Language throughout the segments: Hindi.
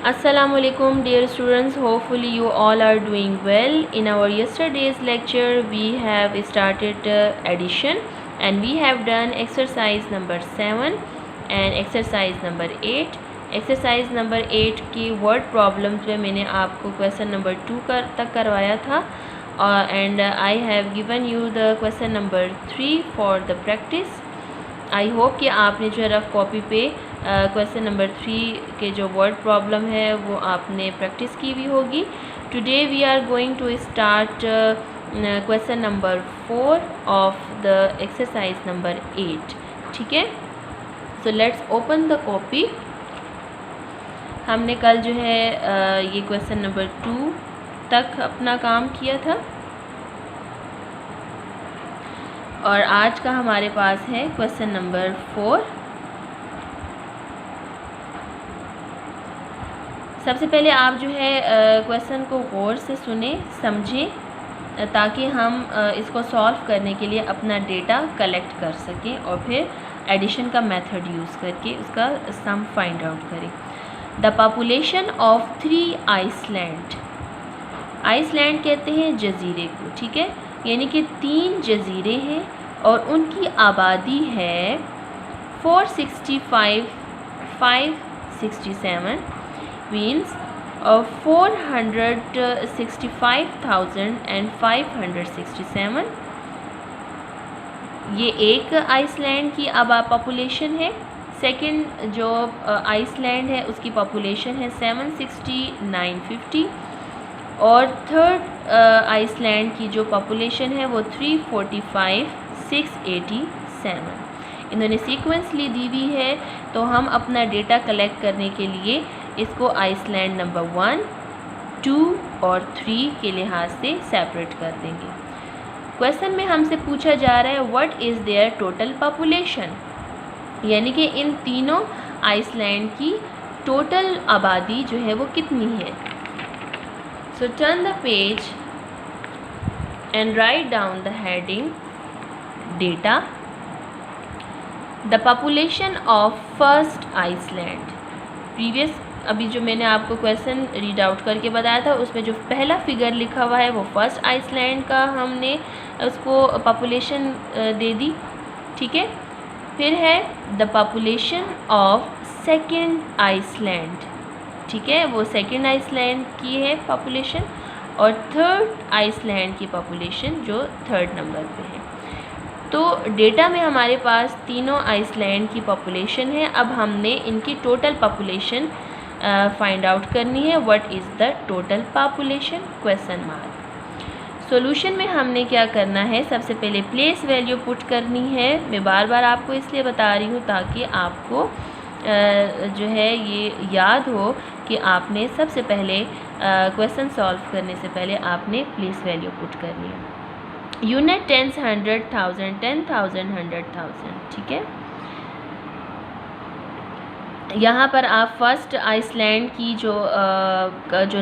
Assalamualaikum dear students, hopefully you all are doing well. In our yesterday's lecture we have started addition and we have done exercise number 7 and exercise number 8. Exercise number 8 की वर्ड प्रॉब्लम्स में मैंने आपको क्वेश्चन नंबर 2 तक करवाया था and I have given you the question number 3 for the practice. I hope कि आपने जो है रफ कॉपी पे क्वेश्चन नंबर 3 के जो वर्ड प्रॉब्लम है वो आपने प्रैक्टिस की भी होगी. Today we are going to start question number 4 of the exercise number 8. ठीक है, so let's open the copy. हमने कल जो है ये क्वेश्चन नंबर 2 तक अपना काम किया था और आज का हमारे पास है क्वेश्चन नंबर 4. सबसे पहले आप जो है क्वेश्चन को गौर से सुने समझें ताकि हम इसको सॉल्व करने के लिए अपना डेटा कलेक्ट कर सकें और फिर एडिशन का मेथड यूज़ करके उसका सम फाइंड आउट करें. The population of 3 island. Island कहते हैं जजीरे को, ठीक है, यानी कि 3 जजीरे हैं और उनकी आबादी है 465, 567 मीन्स 465,567. ये एक आइसलैंड की पॉपुलेशन है. सेकंड जो आइसलैंड है उसकी पॉपुलेशन है 760,950 और थर्ड आइसलैंड की जो पॉपुलेशन है वो 345,687. इन्होंने सीक्वेंसली दी हुई है तो हम अपना डेटा कलेक्ट करने के लिए इसको आइसलैंड नंबर 1, 2 और 3 के लिहाज से सेपरेट कर देंगे. क्वेश्चन में हमसे पूछा जा रहा है what is there total population, यानी कि इन तीनों आइसलैंड की टोटल आबादी जो है वो कितनी है. So turn the page and write down the heading data. The population of first island. Previous अभी जो मैंने आपको क्वेश्चन रीड आउट करके बताया था उसमें जो पहला फिगर लिखा हुआ है वो फर्स्ट आइसलैंड का हमने उसको पॉपुलेशन दे दी. ठीक है, फिर है the population of second island. ठीक है, वो सेकेंड आइसलैंड की है पॉपुलेशन और थर्ड आइसलैंड की पॉपुलेशन जो थर्ड नंबर पे है. तो डेटा में हमारे पास तीनों आइसलैंड की पॉपुलेशन है. अब हमने इनकी टोटल पॉपुलेशन फाइंड आउट करनी है. What is the total population question mark. Solution में हमने क्या करना है, सबसे पहले प्लेस वैल्यू पुट करनी है. मैं बार बार आपको इसलिए बता रही हूँ ताकि आपको जो है ये याद हो कि आपने सबसे पहले क्वेश्चन सॉल्व करने से पहले आपने प्लेस वैल्यू पुट करनी है. यूनिट 10, 100,000, 10,000, 100,000. ठीक है, यहाँ पर आप फर्स्ट आइसलैंड की जो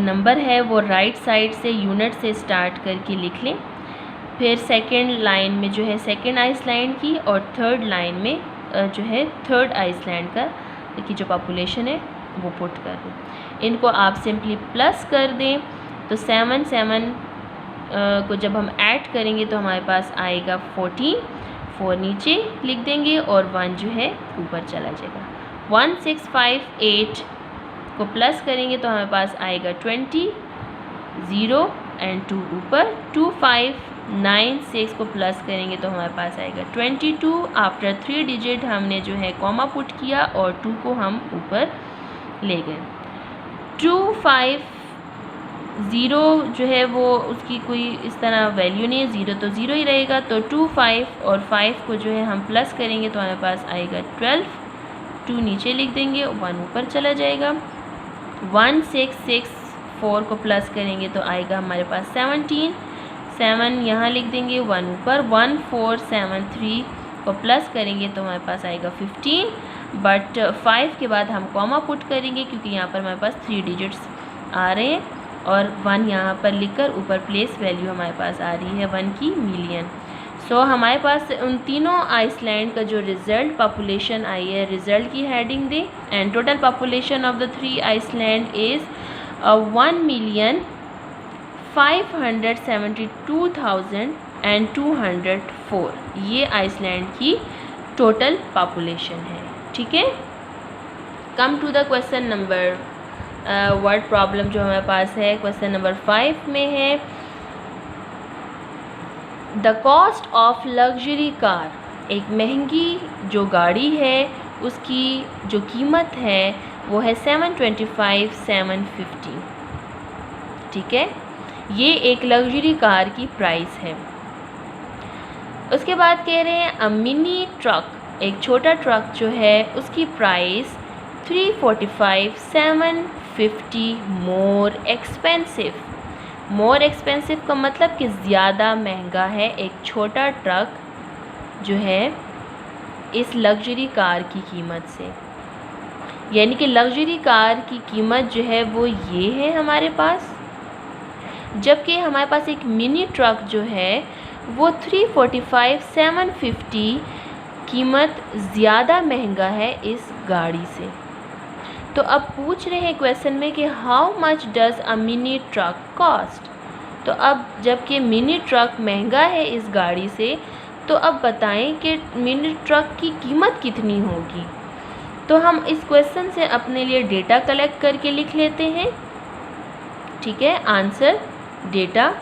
नंबर है वो राइट साइड से यूनिट से स्टार्ट करके लिख लें. फिर सेकंड लाइन में जो है सेकंड आइसलैंड की और थर्ड लाइन में जो है थर्ड आइसलैंड की जो पॉपुलेशन है वो पुट कर दें. इनको आप सिंपली प्लस कर दें तो 7 को जब हम ऐड करेंगे तो हमारे पास आएगा 14. 4 नीचे लिख देंगे और 1 जो है ऊपर चला जाएगा. 1658 को प्लस करेंगे तो हमारे पास आएगा 20, 0 एंड 2 ऊपर. 2596 को प्लस करेंगे तो हमारे पास आएगा 22. आफ्टर 3 डिजिट हमने जो है कॉमा पुट किया और 2 को हम ऊपर ले गए. 250 जो है वो उसकी कोई इस तरह वैल्यू नहीं है, 0 तो 0 ही रहेगा. तो 25 और 5 को जो है हम प्लस करेंगे तो हमारे पास आएगा 12. 2 नीचे लिख देंगे, 1 ऊपर चला जाएगा. 1664 को प्लस करेंगे तो आएगा हमारे पास 17. 7 यहाँ लिख देंगे, 1 ऊपर. 1473 को प्लस करेंगे तो हमारे पास आएगा 15. बट 5 के बाद हम कॉमा पुट करेंगे क्योंकि यहाँ पर हमारे पास 3 डिजिट्स आ रहे हैं और 1 यहाँ पर लिखकर ऊपर प्लेस वैल्यू हमारे पास आ रही है 1 की मिलियन. सो हमारे पास उन तीनों आइसलैंड का जो रिज़ल्ट पॉपुलेशन आई है, रिज़ल्ट की हेडिंग दे। And total population of the 3 island is 1,572,204। ये आइसलैंड की टोटल पॉपुलेशन है। ठीक है, come to the question number word problem जो हमारे पास है क्वेश्चन नंबर 5 में है, the cost of luxury car, एक महंगी जो गाड़ी है उसकी जो कीमत है वो है 725, 750। ठीक है, ये एक लग्जरी कार की प्राइस है। उसके बाद कह रहे हैं अ मिनी ट्रक, एक छोटा ट्रक जो है उसकी price 345, 750 more expensive. More expensive का मतलब कि ज़्यादा महंगा है एक छोटा ट्रक जो है इस लग्जरी कार की कीमत से। यानी कि लग्जरी कार की कीमत जो है वो ये है हमारे पास, जबकि हमारे पास एक मिनी ट्रक जो है वो 345, 750 कीमत ज़्यादा महंगा है इस गाड़ी से। तो अब पूछ रहे हैं क्वेश्चन में कि how much does a mini truck cost. तो अब जबकि मिनी ट्रक महंगा है इस गाड़ी से, तो अब बताएं कि मिनी ट्रक की कीमत कितनी होगी। तो हम इस क्वेश्चन से अपने लिए डेटा कलेक्ट करके लिख लेते हैं। ठीक है, answer data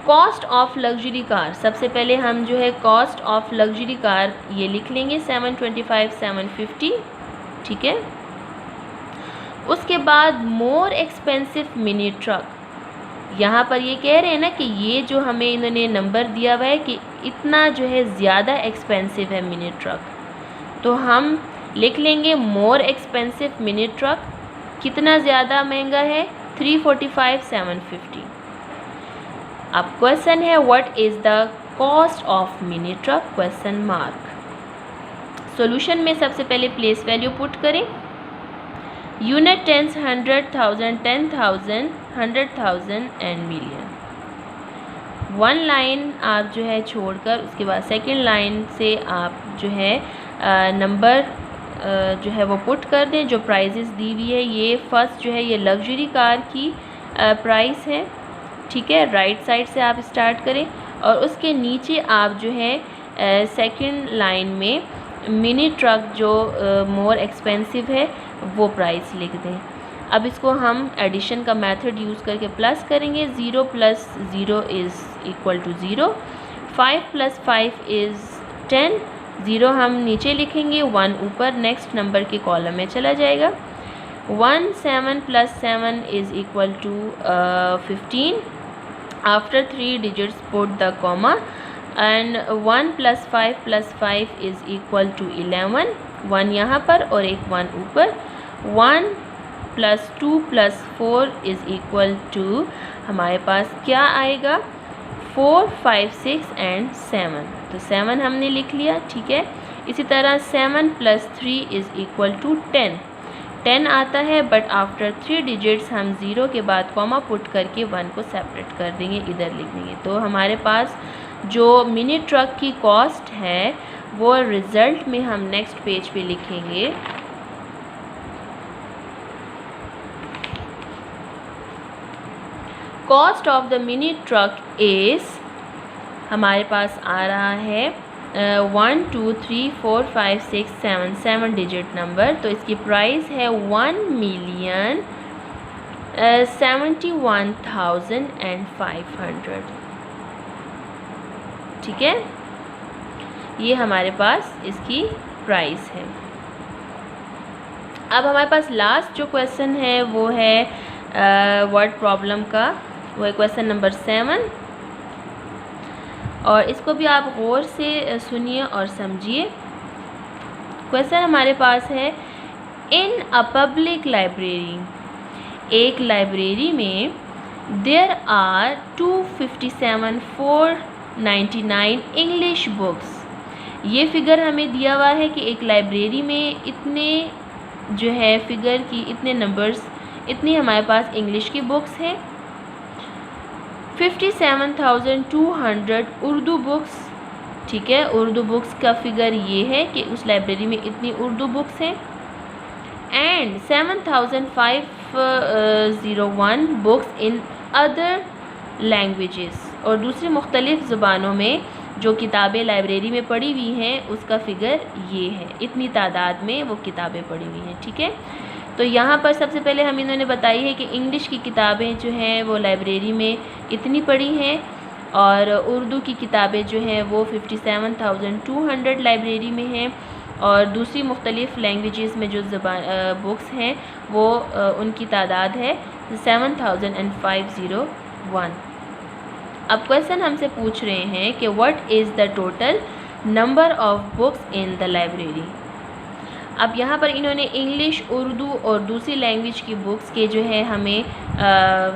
cost of luxury car, सबसे पहले हम जो है कॉस्ट ऑफ लग्जरी कार ये लिख लेंगे 725, 750। ठीक है, उसके बाद मोर एक्सपेंसिव मिनी ट्रक, यहाँ पर ये कह रहे हैं ना कि ये जो हमें इन्होंने नंबर दिया हुआ है कि इतना जो है ज़्यादा एक्सपेंसिव है मिनी ट्रक, तो हम लिख लेंगे मोर एक्सपेंसिव मिनी ट्रक। कितना ज़्यादा महंगा है 345, 750। अब क्वेश्चन है what is the cost of mini truck question mark. Solution में सबसे पहले प्लेस वैल्यू पुट करें। Unit tens 100,000, 10,000, 100,000 and million. One line आप जो है छोड़कर उसके बाद सेकंड लाइन से आप जो है नंबर जो है वो पुट कर दें। जो प्राइजेस दी हुई है, ये फर्स्ट जो है ये लग्जरी कार की प्राइस है। ठीक है, राइट साइड से आप स्टार्ट करें और उसके नीचे आप जो है सेकंड लाइन में मिनी ट्रक जो मोर एक्सपेंसिव है वो प्राइस लिख दें। अब इसको हम एडिशन का मेथड यूज़ करके प्लस करेंगे। 0 + 0 इज़ इक्वल टू 0, 5 + 5 इज़ 10। 0 हम नीचे लिखेंगे, 1 ऊपर नेक्स्ट नंबर के कॉलम में चला जाएगा। 1, 7 + 7 is equal to 15। After 3 digits put the comma and 1 + 5 + 5 is equal to 11। 1 यहाँ पर और एक 1 ऊपर। 1 + 2 + 4 इज़ इक्वल टू हमारे पास क्या आएगा 4, 5, 6 एंड 7। तो 7 हमने लिख लिया। ठीक है, इसी तरह 7 + 3 इज़ इक्वल टू 10। 10 आता है बट आफ्टर 3 डिजिट्स हम 0 के बाद कॉमा पुट करके 1 को सेपरेट कर देंगे, इधर लिख देंगे। तो हमारे पास जो मिनी ट्रक की कॉस्ट है वो रिज़ल्ट में हम नेक्स्ट पेज पे लिखेंगे। Cost of the mini truck is हमारे पास आ रहा है 1, 2, 3, 4, 5, 6, 7 डिजिट नंबर। तो इसकी प्राइस है 1,71,500। ठीक है, ये हमारे पास इसकी प्राइस है। अब हमारे पास लास्ट जो क्वेश्चन है वो है वर्ड प्रॉब्लम का, वो है क्वेश्चन नंबर 7। और इसको भी आप गौर से सुनिए और समझिए। क्वेश्चन हमारे पास है इन अ पब्लिक लाइब्रेरी, एक लाइब्रेरी में देयर आर 257,499 इंग्लिश बुक्स। ये फिगर हमें दिया हुआ है कि एक लाइब्रेरी में इतने जो है फिगर की इतने नंबर्स, इतनी हमारे पास इंग्लिश की बुक्स हैं। 57,200 उर्दू बुक्स, ठीक है। उर्दू बुक्स का फिगर ये है कि उस लाइब्रेरी में इतनी उर्दू बुक्स हैं। And 7,501 books in other languages, और दूसरी मुख्तलिफ़ ज़ुबानों में जो किताबें लाइब्रेरी में पड़ी हुई हैं उसका फ़िगर ये है, इतनी तादाद में वो किताबें पड़ी हुई हैं, ठीक है। तो यहाँ पर सबसे पहले हम इन्होंने बताई है कि इंग्लिश की किताबें जो हैं वो लाइब्रेरी में इतनी पड़ी हैं, और उर्दू की किताबें जो हैं वो 57,200 लाइब्रेरी में हैं, और दूसरी मुख्तलिफ़ लैंग्वेजेस में जो बुक्स हैं वो उनकी तादाद है 7,501। अब क्वेश्चन हमसे पूछ रहे हैं कि what is the total number of books in the library. अब यहाँ पर इन्होंने इंग्लिश, उर्दू और दूसरी लैंग्वेज की बुक्स के जो है हमें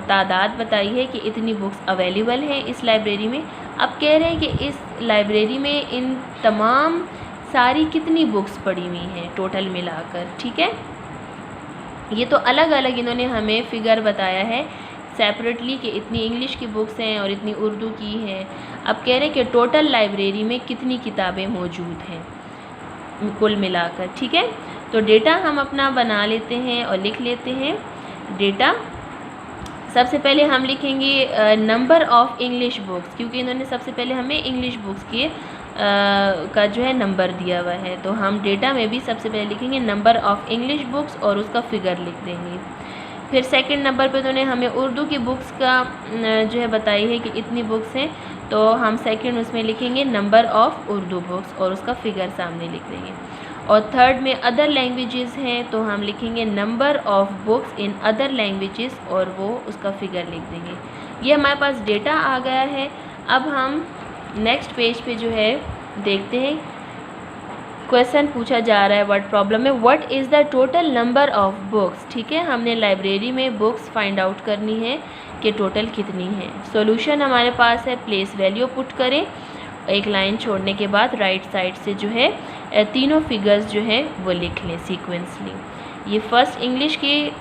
तादाद बताई है कि इतनी बुक्स अवेलेबल हैं इस लाइब्रेरी में। अब कह रहे हैं कि इस लाइब्रेरी में इन तमाम सारी कितनी बुक्स पड़ी हुई हैं टोटल मिलाकर, ठीक है। ये तो अलग अलग इन्होंने हमें फ़िगर बताया है सेपरेटली कि इतनी इंग्लिश की बुक्स हैं और इतनी उर्दू की हैं। अब कह रहे हैं कि टोटल लाइब्रेरी में कितनी किताबें मौजूद हैं कुल मिलाकर, ठीक है। तो डेटा हम अपना बना लेते हैं और लिख लेते हैं डेटा। सबसे पहले हम लिखेंगे नंबर ऑफ़ इंग्लिश बुक्स, क्योंकि इन्होंने सबसे पहले हमें इंग्लिश बुक्स के का जो है नंबर दिया हुआ है, तो हम डेटा में भी सबसे पहले लिखेंगे नंबर ऑफ़ इंग्लिश बुक्स और उसका फ़िगर लिख देंगे। फिर सेकंड नंबर पे उन्होंने हमें उर्दू की बुक्स का जो है बताई है कि इतनी बुक्स हैं, तो हम सेकंड उसमें लिखेंगे नंबर ऑफ़ उर्दू बुक्स और उसका फ़िगर सामने लिख देंगे। और थर्ड में अदर लैंग्वेजेस हैं, तो हम लिखेंगे number of books in other languages और वो उसका फ़िगर लिख देंगे। ये हमारे पास डेटा आ गया है। अब हम नेक्स्ट पेज पे जो है देखते हैं, क्वेश्चन पूछा जा रहा है व्हाट प्रॉब्लम है, what is the total number of books, ठीक है। हमने लाइब्रेरी में बुक्स फाइंड आउट करनी है कि टोटल कितनी है। सॉल्यूशन हमारे पास है, प्लेस वैल्यू पुट करें, एक लाइन छोड़ने के बाद राइट साइड से जो है तीनों फिगर्स जो है वो लिख लें सीक्वेंसली। ये फर्स्ट इंग्लिश की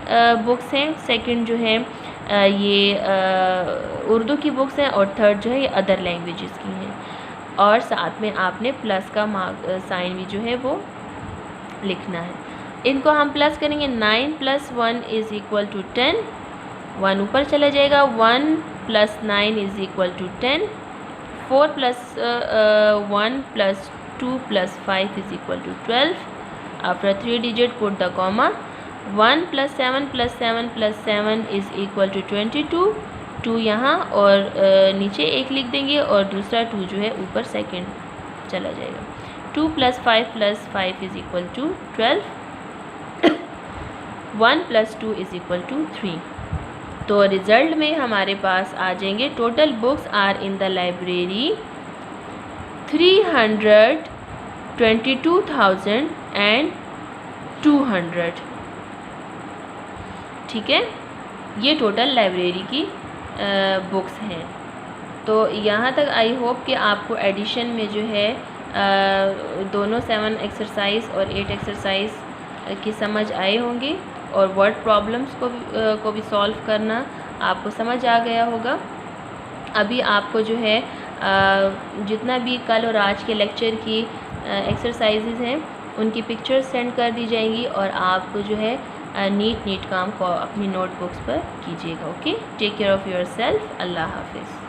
बुक्स हैं, सेकंड जो है ये उर्दू की बुक्स हैं, और थर्ड जो है ये अदर लैंग्वेजेस की हैं। और साथ में आपने प्लस का साइन भी जो है वो लिखना है। इनको हम प्लस करेंगे, 9 + 1 = 10, 1 ऊपर चला जाएगा, 1 + 9 = 10, 4 + 1 + 2 + 5 = 12. After 3 digit put the comma. 1 + 7 + 7 + 7 = 22. 2 यहाँ और नीचे 1 लिख देंगे और दूसरा 2 जो है ऊपर सेकंड चला जाएगा। 2 + 5 + 5 = 12. 1 + 2 = 3. तो रिज़ल्ट में हमारे पास आ जाएंगे total books are in the library 322,200, ठीक है। ये टोटल लाइब्रेरी की बुक्स हैं। तो यहाँ तक आई होप कि आपको एडिशन में जो है दोनों 7 एक्सरसाइज और 8 एक्सरसाइज की समझ आए होंगे, और वर्ड प्रॉब्लम्स को भी सॉल्व करना आपको समझ आ गया होगा। अभी आपको जो है जितना भी कल और आज के लेक्चर की एक्सरसाइजेज़ हैं उनकी पिक्चर्स सेंड कर दी जाएंगी, और आपको जो है नीट काम को अपनी नोटबुक्स पर कीजिएगा। Okay, take care of yourself. अल्लाह हाफिज़।